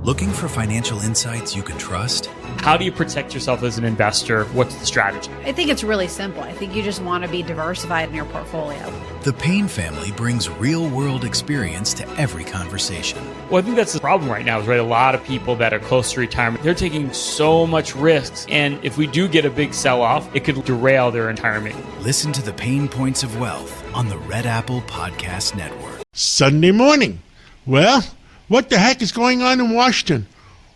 Looking for financial insights you can trust? How do you protect yourself as an investor? What's the strategy? I think it's really simple. I think you just want to be diversified in your portfolio. The Payne family brings real-world experience to every conversation. Well, I think that's the problem right now is, right, a lot of people that are close to retirement, they're taking so much risks. And if we do get a big sell-off, it could derail their retirement. Listen to the Pain Points of Wealth on the Red Apple Podcast Network. Sunday morning. Well, what the heck is going on in Washington?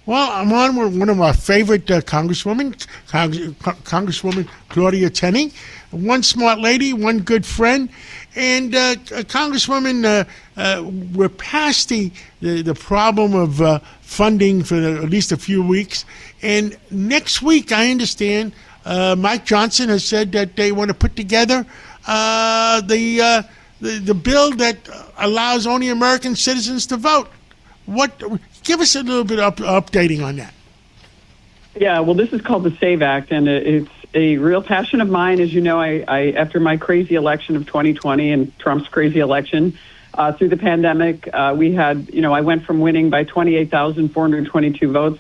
Well, I'm on with one of our favorite Congresswomen Claudia Tenney. One smart lady, one good friend. And Congresswoman, we're past the problem of funding for at least a few weeks. And next week, I understand, Mike Johnson has said that they want to put together the bill that allows only American citizens to vote. Give us a little bit of updating on that. Yeah, well, this is called the SAVE Act, and it's a real passion of mine. As you know, I after my crazy election of 2020 and Trump's crazy election, through the pandemic, we had, I went from winning by 28,422 votes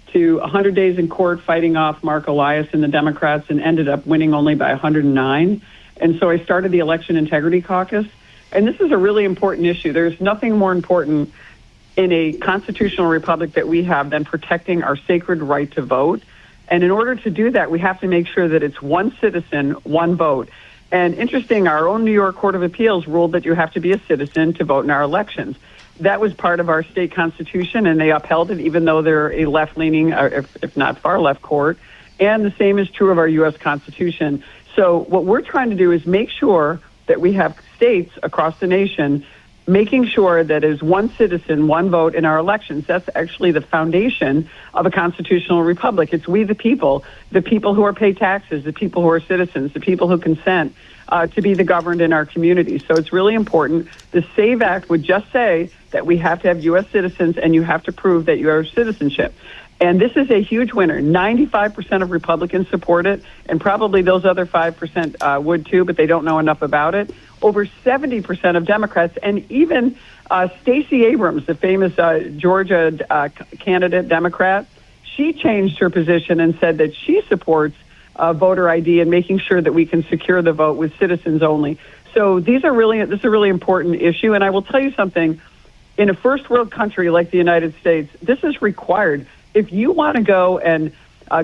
to 100 days in court fighting off Mark Elias and the Democrats and ended up winning only by 109. And so I started the Election Integrity Caucus. And this is a really important issue. There's nothing more important in a constitutional republic that we have than protecting our sacred right to vote. And in order to do that, we have to make sure that it's one citizen, one vote. And interesting, our own New York Court of Appeals ruled that you have to be a citizen to vote in our elections. That was part of our state constitution, and they upheld it, even though they're a left-leaning, or if not far-left court. And the same is true of our U.S. Constitution. So what we're trying to do is make sure that we have states across the nation making sure that is one citizen, one vote in our elections. That's actually the foundation of a constitutional republic. It's we the people who are pay taxes, the people who are citizens, the people who consent to be the governed in our community. So it's really important. The SAVE Act would just say that we have to have U.S. citizens and you have to prove that you have citizenship. And this is a huge winner. 95% of Republicans support it, and probably those other 5% would too, but they don't know enough about it. Over 70% of Democrats, and even Stacey Abrams, the famous Georgia candidate Democrat, she changed her position and said that she supports voter ID and making sure that we can secure the vote with citizens only. So this is a really important issue. And I will tell you something, in a first world country like the United States, this is required. If you want to go and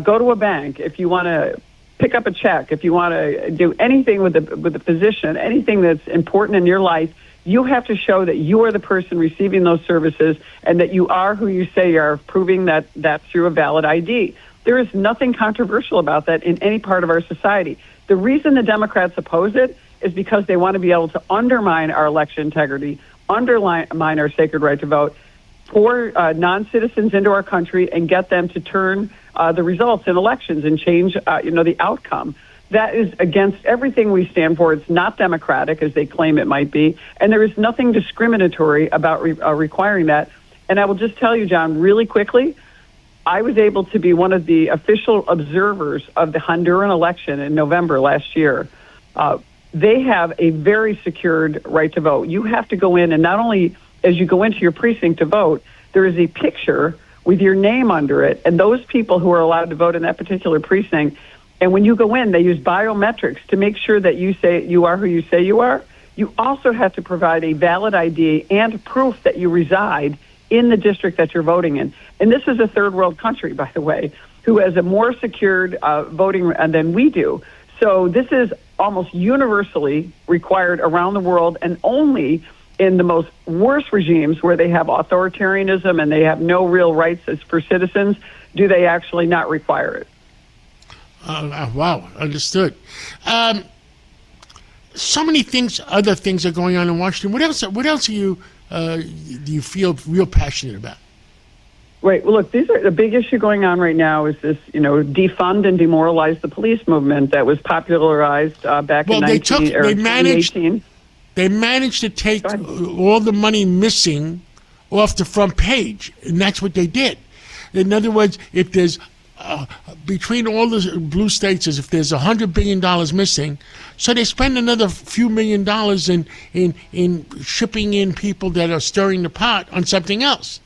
go to a bank, if you want to pick up a check, if you want to do anything with the physician, anything that's important in your life, you have to show that you are the person receiving those services and that you are who you say you are, proving that that's through a valid ID. There is nothing controversial about that in any part of our society. The reason the Democrats oppose it is because they want to be able to undermine our election integrity, undermine our sacred right to vote, pour non-citizens into our country and get them to turn the results in elections and change, the outcome. That is against everything we stand for. It's not democratic, as they claim it might be, and there is nothing discriminatory about requiring that. And I will just tell you, John, really quickly, I was able to be one of the official observers of the Honduran election in November last year. They have a very secured right to vote. You have to go in, and not only as you go into your precinct to vote, there is a picture with your name under it, and those people who are allowed to vote in that particular precinct. And when you go in, they use biometrics to make sure that you say you are who you say you are. You also have to provide a valid ID and proof that you reside in the district that you're voting in. And this is a third world country, by the way, who has a more secured voting than we do. So this is almost universally required around the world, and only in the most worst regimes where they have authoritarianism and they have no real rights as for citizens do they actually not require it. Wow, understood. So many other things are going on in Washington. What else do you feel real passionate about? Right. Well, look, the big issue going on right now is this, defund and demoralize the police movement that was popularized back in 2018. They managed to take all the money missing off the front page, and that's what they did. In other words, if there's between all the blue states, if there's $100 billion missing, so they spend another few $1 million in shipping in people that are stirring the pot on something else.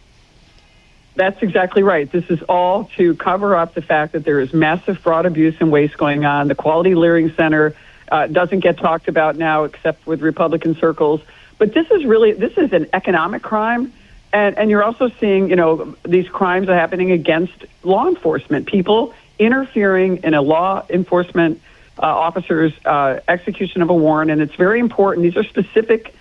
That's exactly right. This is all to cover up the fact that there is massive fraud, abuse, and waste going on. The Quality Learning Center doesn't get talked about now except with Republican circles. But this is an economic crime. And you're also seeing, these crimes are happening against law enforcement, people interfering in a law enforcement officer's execution of a warrant. And it's very important. These are specific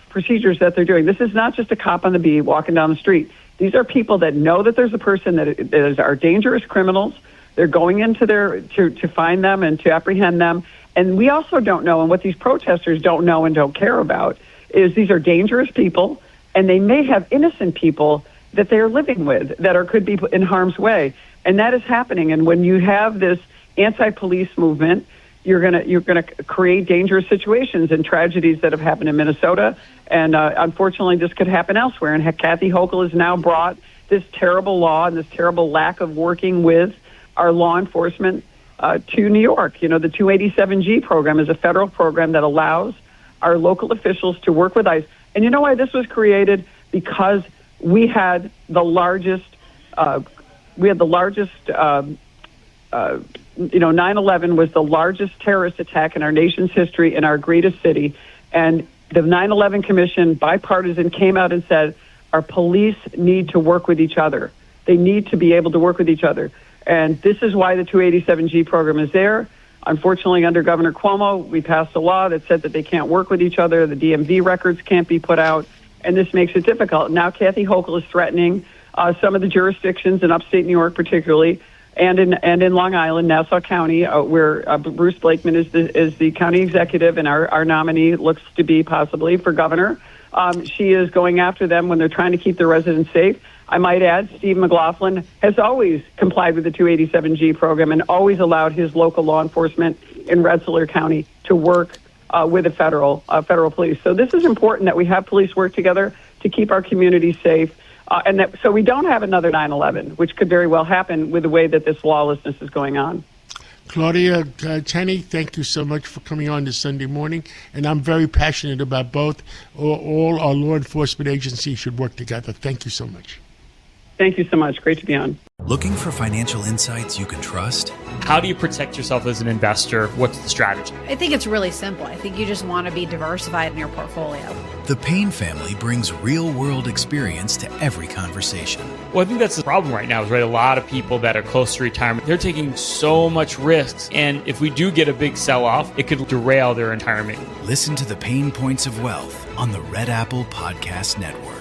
procedures that they're doing. This is not just a cop on the beat walking down the street. These are people that know that there's a person that are dangerous criminals. They're going into to find them and to apprehend them. And we also don't know, and what these protesters don't know and don't care about, is these are dangerous people, and they may have innocent people that they're living with that could be in harm's way. And that is happening. And when you have this anti-police movement, you're gonna create dangerous situations and tragedies that have happened in Minnesota. And unfortunately, this could happen elsewhere. And Kathy Hochul has now brought this terrible law and this terrible lack of working with our law enforcement to New York. The 287G program is a federal program that allows our local officials to work with ICE. And you know why this was created? Because we had the largest 9/11 was the largest terrorist attack in our nation's history in our greatest city. And the 9/11 Commission, bipartisan, came out and said, our police need to work with each other. They need to be able to work with each other. And this is why the 287G program is there. Unfortunately, under Governor Cuomo, we passed a law that said that they can't work with each other. The DMV records can't be put out, and this makes it difficult. Now, Kathy Hochul is threatening some of the jurisdictions in upstate New York, particularly, and in Long Island, Nassau County, where Bruce Blakeman is the county executive, and our nominee looks to be possibly for governor. She is going after them when they're trying to keep their residents safe. I might add, Steve McLaughlin has always complied with the 287G program and always allowed his local law enforcement in Rensselaer County to work with the federal police. So this is important that we have police work together to keep our communities safe, so we don't have another 9/11, which could very well happen with the way that this lawlessness is going on. Claudia Tenney, thank you so much for coming on this Sunday morning. And I'm very passionate about both. All our law enforcement agencies should work together. Thank you so much. Thank you so much. Great to be on. Looking for financial insights you can trust? How do you protect yourself as an investor? What's the strategy? I think it's really simple. I think you just want to be diversified in your portfolio. The Payne family brings real-world experience to every conversation. Well, I think that's the problem right now, is a lot of people that are close to retirement, they're taking so much risks. And if we do get a big sell-off, it could derail their retirement. Listen to the Pain Points of Wealth on the Red Apple Podcast Network.